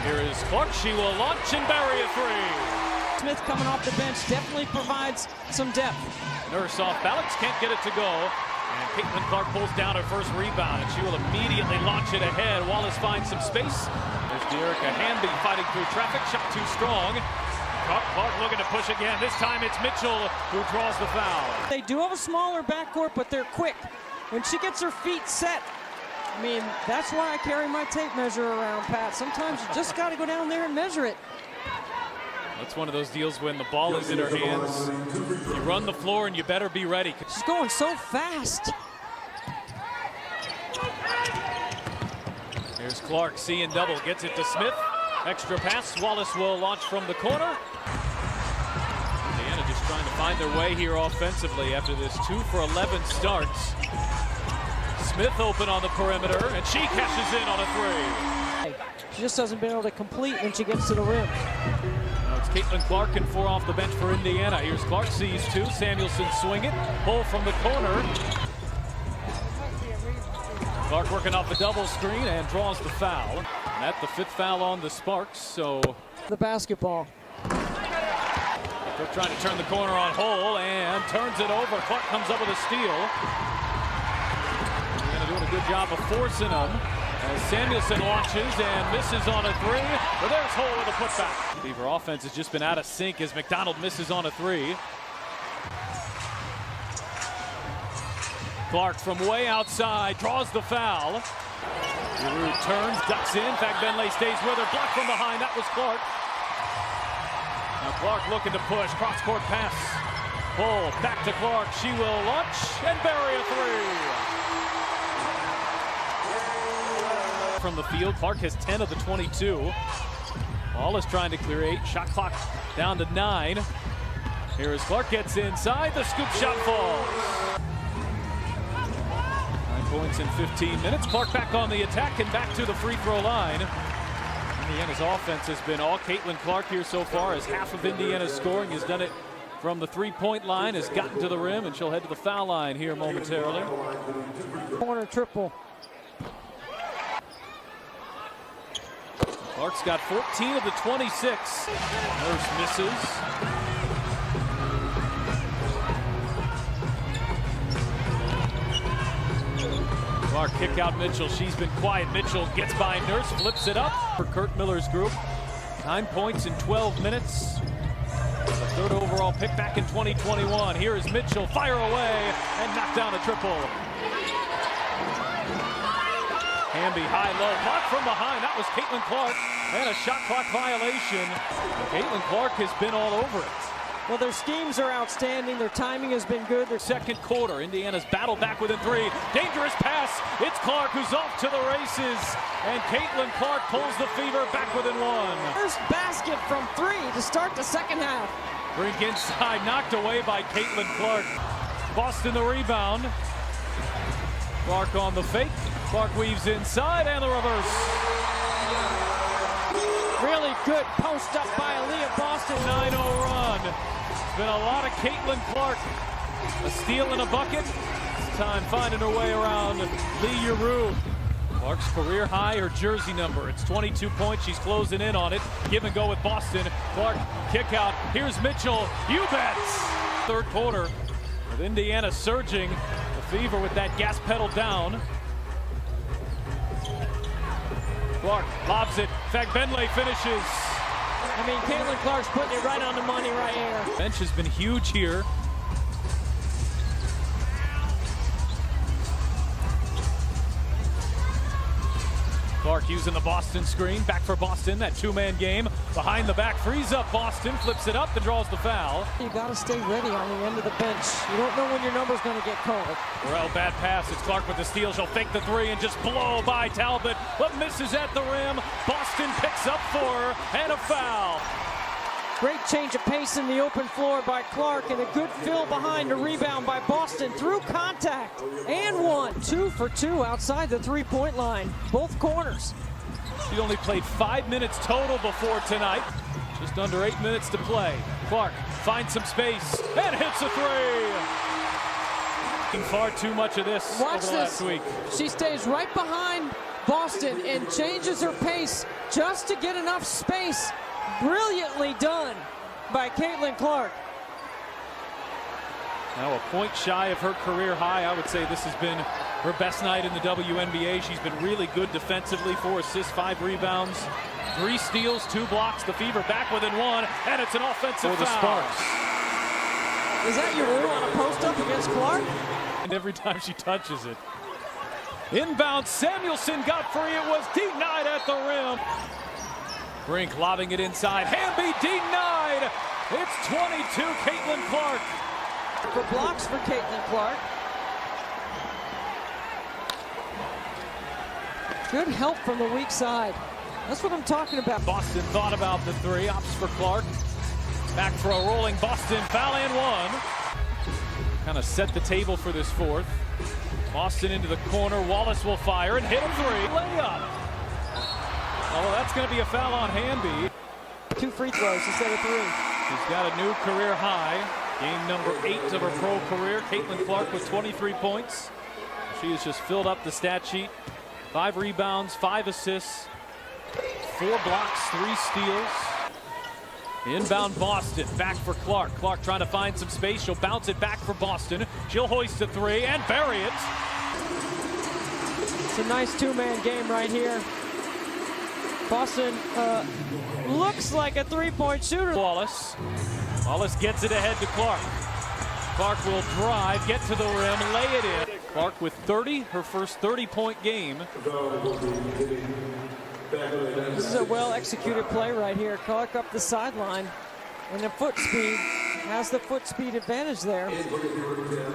Here is Clark. She will launch and bury a three. Smith coming off the bench definitely provides some depth. Nurse off balance, can't get it to go. And Caitlin Clark pulls down her first rebound, and she will immediately launch it ahead. Wallace finds some space. There's Dearica Hamby fighting through traffic. Shot too strong. Clark looking to push again. This time it's Mitchell who draws the foul. They do have a smaller backcourt, but they're quick. When she gets her feet set, I mean, that's why I carry my tape measure around, Pat. Sometimes you just got to go down there and measure it. That's one of those deals when the ball is in her hands. You run the floor and you better be ready. She's going so fast. Here's Clark, C and double, gets it to Smith. Extra pass, Wallace will launch from the corner. Indiana just trying to find their way here offensively after this 2 for 11 starts. Smith open on the perimeter, and she cashes in on a three. She just hasn't been able to complete when she gets to the rim. Now it's Caitlin Clark and 4 off the bench for Indiana. Here's Clark, sees 2. Samuelson swing it, pull from the corner. Clark working off the double screen and draws the foul. And that's the 5th foul on the Sparks, so... The basketball. They're trying to turn the corner on Hole and turns it over. Clark comes up with a steal. Indiana doing a good job of forcing them. As Samuelson launches and misses on a three. But there's Hole with a putback. Beaver offense has just been out of sync as McDonald misses on a three. Clark from way outside draws the foul. Giroux turns, ducks in. Fagbenle stays with her. Blocked from behind. That was Clark. Now Clark looking to push. Cross-court pass. Pull back to Clark. She will launch and bury a three. From the field, Clark has 10 of the 22. Wallace trying to clear 8. Shot clock down to 9. Here as Clark gets inside. The scoop shot falls. 9 points in 15 minutes. Clark back on the attack and back to the free throw line. Indiana's offense has been all Caitlin Clark here so far, as half of Indiana's scoring has done it from the three-point line, has gotten to the rim, and she'll head to the foul line here momentarily. Corner triple. Clark's got 14 of the 26. Nurse misses. Clark kick out Mitchell. She's been quiet. Mitchell gets by Nurse, flips it up for Kurt Miller's group. 9 points in 12 minutes. The 3rd overall pick back in 2021. Here is Mitchell, fire away, and knock down a triple. Hamby high-low, blocked from behind. That was Caitlin Clark, and a shot clock violation. Caitlin Clark has been all over it. Well, their schemes are outstanding. Their timing has been good. Their second quarter, Indiana's battle back within 3. Dangerous pass. It's Clark who's off to the races, and Caitlin Clark pulls the Fever back within 1. First basket from 3 to start the second half. Brink inside, knocked away by Caitlin Clark. Boston the rebound. Clark on the fake. Clark weaves inside and the reverse. Really good post up by Aaliyah Boston. 9-0 run. It's been a lot of Caitlin Clark. A steal and a bucket. This time finding her way around Lee Giroux. Clark's career high, her jersey number. It's 22 points. She's closing in on it. Give and go with Boston. Clark kick out. Here's Mitchell. You bet. 3rd quarter with Indiana surging. The Fever with that gas pedal down. Clark lobs it. Fagbenle finishes. I mean, Caitlin Clark's putting it right on the money right here. Bench has been huge here. Clark using the Boston screen. Back for Boston, that 2-man game. Behind the back, frees up Boston, flips it up and draws the foul. You got to stay ready on the end of the bench. You don't know when your number's going to get called. Well, bad pass. It's Clark with the steal. She'll fake the 3 and just blow by Talbot, but misses at the rim. Boston picks up 4 and a foul. Great change of pace in the open floor by Clark, and a good fill behind a rebound by Boston through contact. And 1. 2 for 2 outside the three-point line. Both corners. She only played 5 minutes total before tonight. Just under 8 minutes to play. Clark finds some space and hits a 3. Far too much of this over the last week. She stays right behind Boston and changes her pace just to get enough space. Brilliantly done by Caitlin Clark. Now a point shy of her career high. I would say this has been her best night in the WNBA. She's been really good defensively. 4 assists, 5 rebounds, 3 steals, 2 blocks. The Fever back within 1, and it's an offensive foul. The Sparks. Is that your rule on a post-up against Clark? And every time she touches it. Inbound, Samuelson got free. It was denied at the rim. Brink lobbing it inside. Hamby denied. It's 22, Caitlin Clark. For blocks for Caitlin Clark. Good help from the weak side. That's what I'm talking about. Boston thought about the 3. Opts for Clark. Back for a rolling Boston. Foul and 1. Kind of set the table for this 4th. Boston into the corner. Wallace will fire and hit a 3. Layup. Oh, that's going to be a foul on Hamby. 2 free throws instead of 3. She's got a new career high. Game number 8 of her pro career. Caitlin Clark with 23 points. She has just filled up the stat sheet. 5 rebounds, 5 assists, 4 blocks, 3 steals. Inbound Boston, back for Clark. Clark trying to find some space. She'll bounce it back for Boston. She'll hoist a 3 and bury it. It's a nice 2-man game right here. Boston looks like a 3-point shooter. Wallace gets it ahead to Clark. Clark will drive, get to the rim, lay it in. Clark with 30, her first 30-point game. This is a well-executed play right here. Clark up the sideline, and the foot speed has the foot speed advantage there.